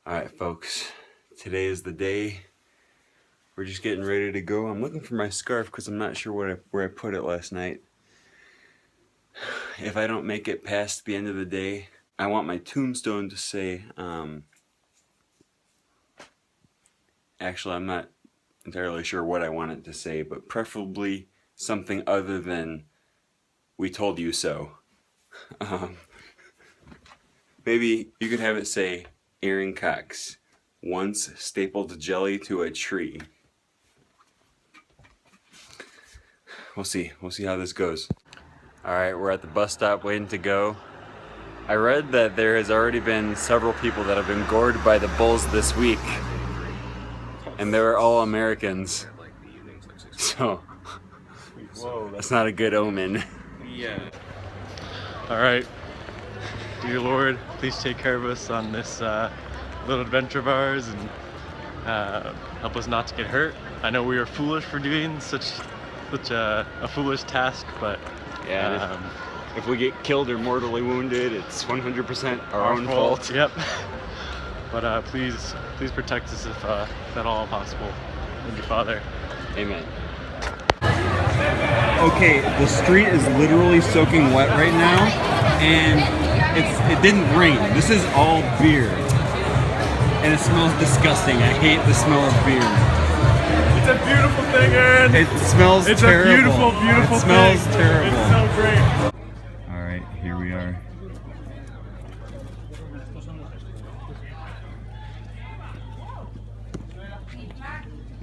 Alright folks, today is the day. We're just getting ready to go. I'm looking for my scarf because I'm not sure where I put it last night. If I don't make it past the end of the day, I want my tombstone to say, actually I'm not entirely sure what I want it to say, but preferably something other than "we told you so." Maybe you could have it say, "Aaron Cox once stapled jelly to a tree." We'll see how this goes. Alright, we're at the bus stop waiting to go. I read that there has already been several people that have been gored by the bulls this week. And they were all Americans. So, whoa, that's not a good omen. Yeah. Alright. Dear Lord, please take care of us on this little adventure of ours and help us not to get hurt. I know we are foolish for doing such a foolish task, but yeah, if we get killed or mortally wounded, it's 100% our own fault. Yep. But please protect us if at all possible. Thank you, Father. Amen. Okay, the street is literally soaking wet right now, and it didn't rain. This is all beer, and it smells disgusting. I hate the smell of beer. It's a beautiful thing, Aaron. It smells terrible. It's a beautiful thing. It smells terrible. It's so great. All right, here we are.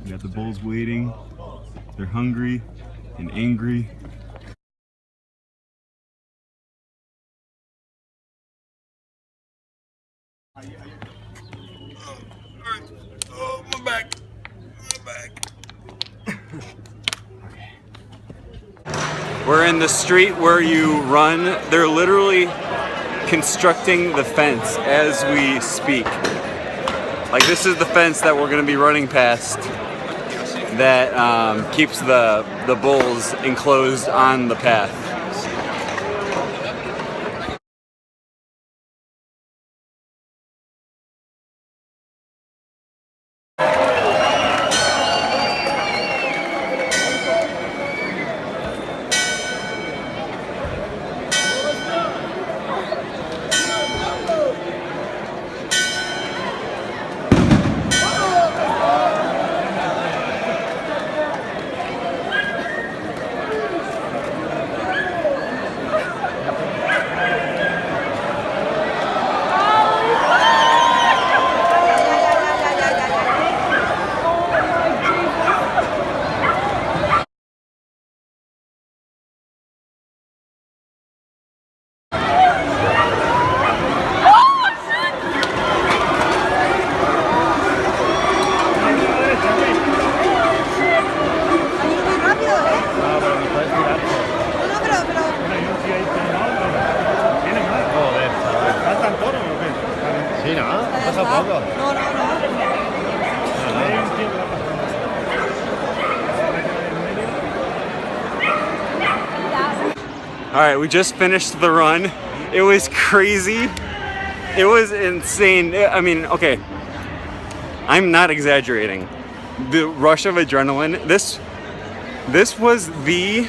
We got the bulls waiting. They're hungry and angry. Oh, my back. We're in the street where you run. They're literally constructing the fence as we speak. Like, this is the fence that we're going to be running past that keeps the bulls enclosed on the path. Alright, we just finished the run. It was crazy. It was insane. I mean, okay, I'm not exaggerating. The rush of adrenaline, this was the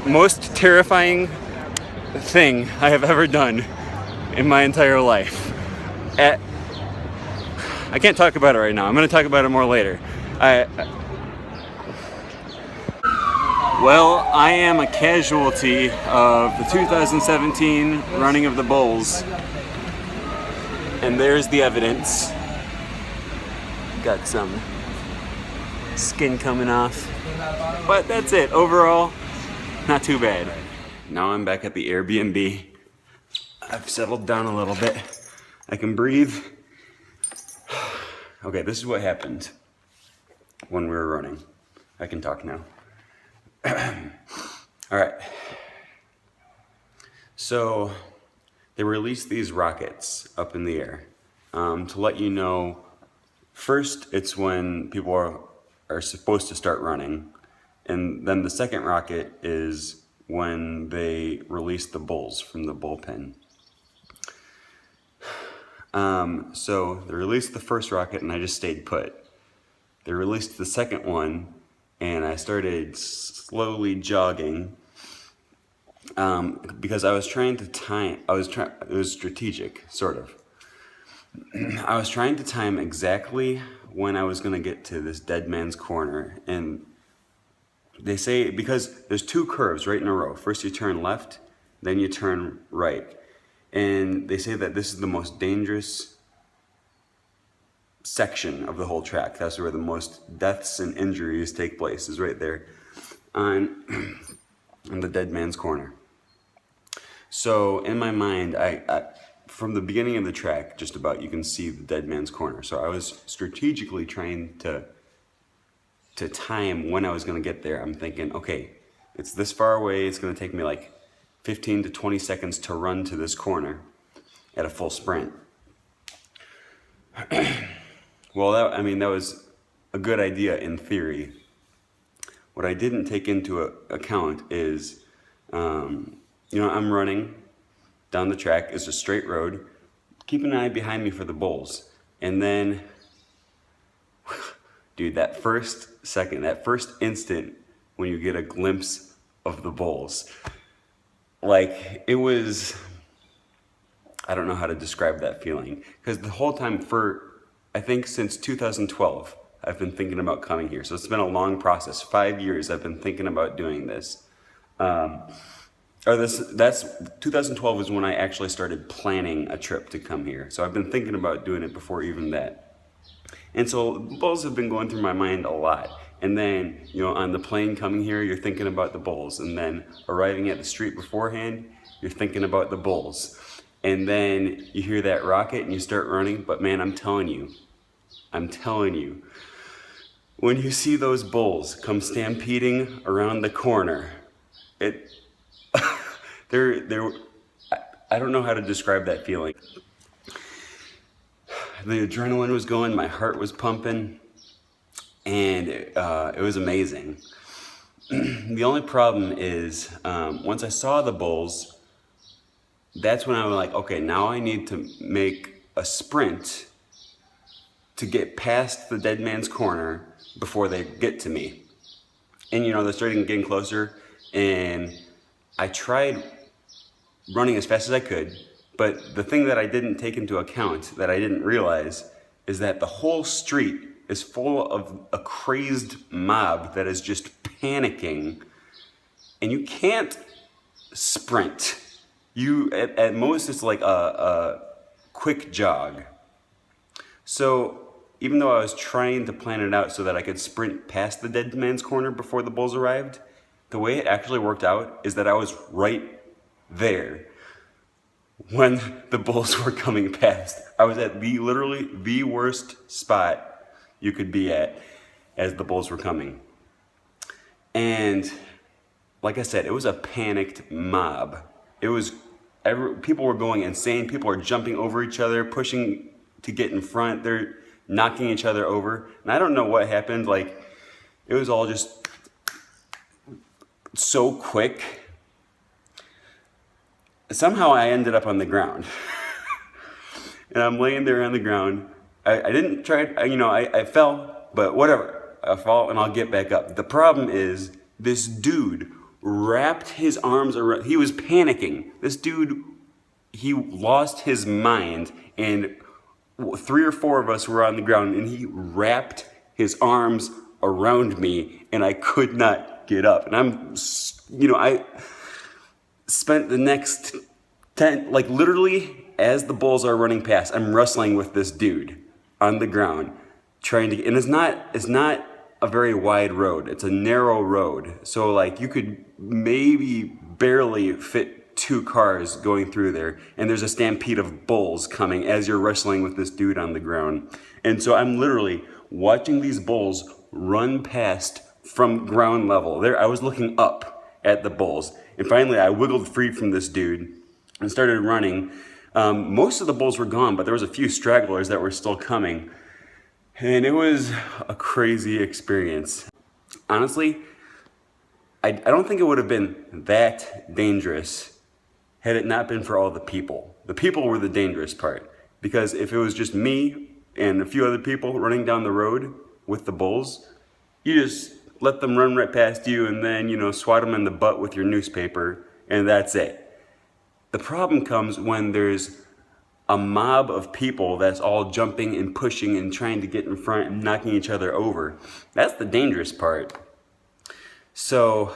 most terrifying thing I have ever done in my entire life. I can't talk about it right now. I'm going to talk about it more later. Well, I am a casualty of the 2017 running of the bulls. And there's the evidence. Got some skin coming off. But that's it. Overall, not too bad. Now I'm back at the Airbnb. I've settled down a little bit. I can breathe. Okay, this is what happened when we were running. I can talk now. All right. So they released these rockets up in the air to let you know. First, it's when people are supposed to start running, and then the second rocket is when they release the bulls from the bullpen. So they released the first rocket and I just stayed put. They released the second one and I started slowly jogging because I was trying to time, it was strategic, sort of. I was trying to time exactly when I was going to get to this dead man's corner. And they say, because there's two curves right in a row. First you turn left, then you turn right. And they say that this is the most dangerous section of the whole track. That's where the most deaths and injuries take place, is right there on, on the dead man's corner. So in my mind, I from the beginning of the track, just about, you can see the dead man's corner. So I was strategically trying to time when I was going to get there. I'm thinking, okay, it's this far away. It's going to take me like 15 to 20 seconds to run to this corner at a full sprint. Well, that was a good idea in theory. What I didn't take into account is, I'm running down the track. It's a straight road. Keep an eye behind me for the bulls. And then, dude, that first instant when you get a glimpse of the bulls, like, it was, I don't know how to describe that feeling. Because the whole time I think since 2012, I've been thinking about coming here. So it's been a long process. 5 years I've been thinking about doing this. That's 2012 is when I actually started planning a trip to come here. So I've been thinking about doing it before even that. And so bulls have been going through my mind a lot. And then, on the plane coming here, you're thinking about the bulls. And then arriving at the street beforehand, you're thinking about the bulls. And then you hear that rocket and you start running. But man, I'm telling you, when you see those bulls come stampeding around the corner, I don't know how to describe that feeling. The adrenaline was going, my heart was pumping, and it was amazing. The only problem is, once I saw the bulls, that's when I was like, okay, now I need to make a sprint to get past the dead man's corner before they get to me. And they're starting getting closer, and I tried running as fast as I could, but the thing that I didn't take into account, that I didn't realize, is that the whole street is full of a crazed mob that is just panicking, and you can't sprint. At most, it's like a quick jog. So even though I was trying to plan it out so that I could sprint past the dead man's corner before the bulls arrived, the way it actually worked out is that I was right there when the bulls were coming past. I was at literally the worst spot you could be at as the bulls were coming. And like I said, it was a panicked mob. People were going insane. People were jumping over each other, pushing to get in front. They're knocking each other over. And I don't know what happened. Like, it was all just so quick. Somehow I ended up on the ground. And I'm laying there on the ground. I didn't try, I fell, but whatever. I'll fall and I'll get back up. The problem is, this dude wrapped his arms around, he was panicking. This dude, he lost his mind, and 3 or 4 of us were on the ground, and he wrapped his arms around me, and I could not get up. And I spent the next 10, like literally as the bulls are running past, I'm wrestling with this dude on the ground, trying to get, and it's not a very wide road. It's a narrow road. So like you could maybe barely fit 2 cars going through there, and there's a stampede of bulls coming as you're wrestling with this dude on the ground. And so I'm literally watching these bulls run past from ground level. There, I was looking up at the bulls, and finally I wiggled free from this dude and started running. Most of the bulls were gone, but there was a few stragglers that were still coming. And it was a crazy experience. Honestly, I don't think it would have been that dangerous had it not been for all the people. The people were the dangerous part. Because if it was just me and a few other people running down the road with the bulls, you just let them run right past you and then, you know, swat them in the butt with your newspaper, and that's it. The problem comes when there's a mob of people that's all jumping and pushing and trying to get in front and knocking each other over. That's the dangerous part. So,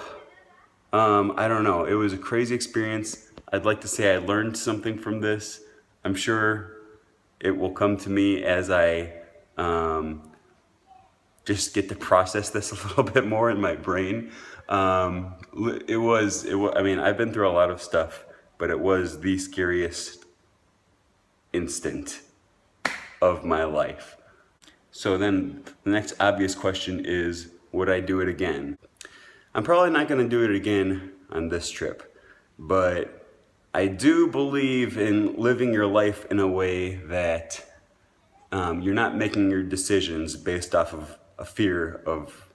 I don't know. It was a crazy experience. I'd like to say I learned something from this. I'm sure it will come to me as I just get to process this a little bit more in my brain. I mean, I've been through a lot of stuff, but it was the scariest instant of my life. So then the next obvious question is, would I do it again? I'm probably not going to do it again on this trip, but I do believe in living your life in a way that you're not making your decisions based off of a fear of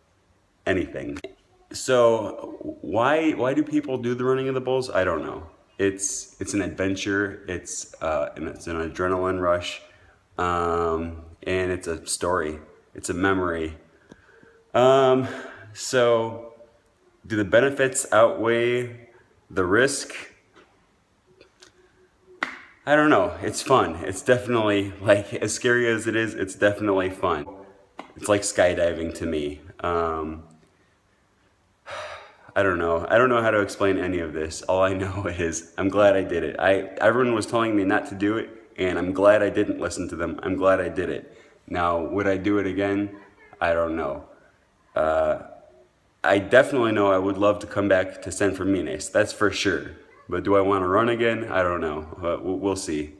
anything. So why do people do the running of the bulls? I don't know. It's an adventure. It's an adrenaline rush, and it's a story. It's a memory. So do the benefits outweigh the risk? I don't know. It's fun. It's definitely, like, as scary as it is, it's definitely fun. It's like skydiving to me. I don't know. I don't know how to explain any of this. All I know is I'm glad I did it. Everyone was telling me not to do it, and I'm glad I didn't listen to them. I'm glad I did it. Now, would I do it again? I don't know. I definitely know I would love to come back to San Fermines. That's for sure. But do I want to run again? I don't know. We'll see.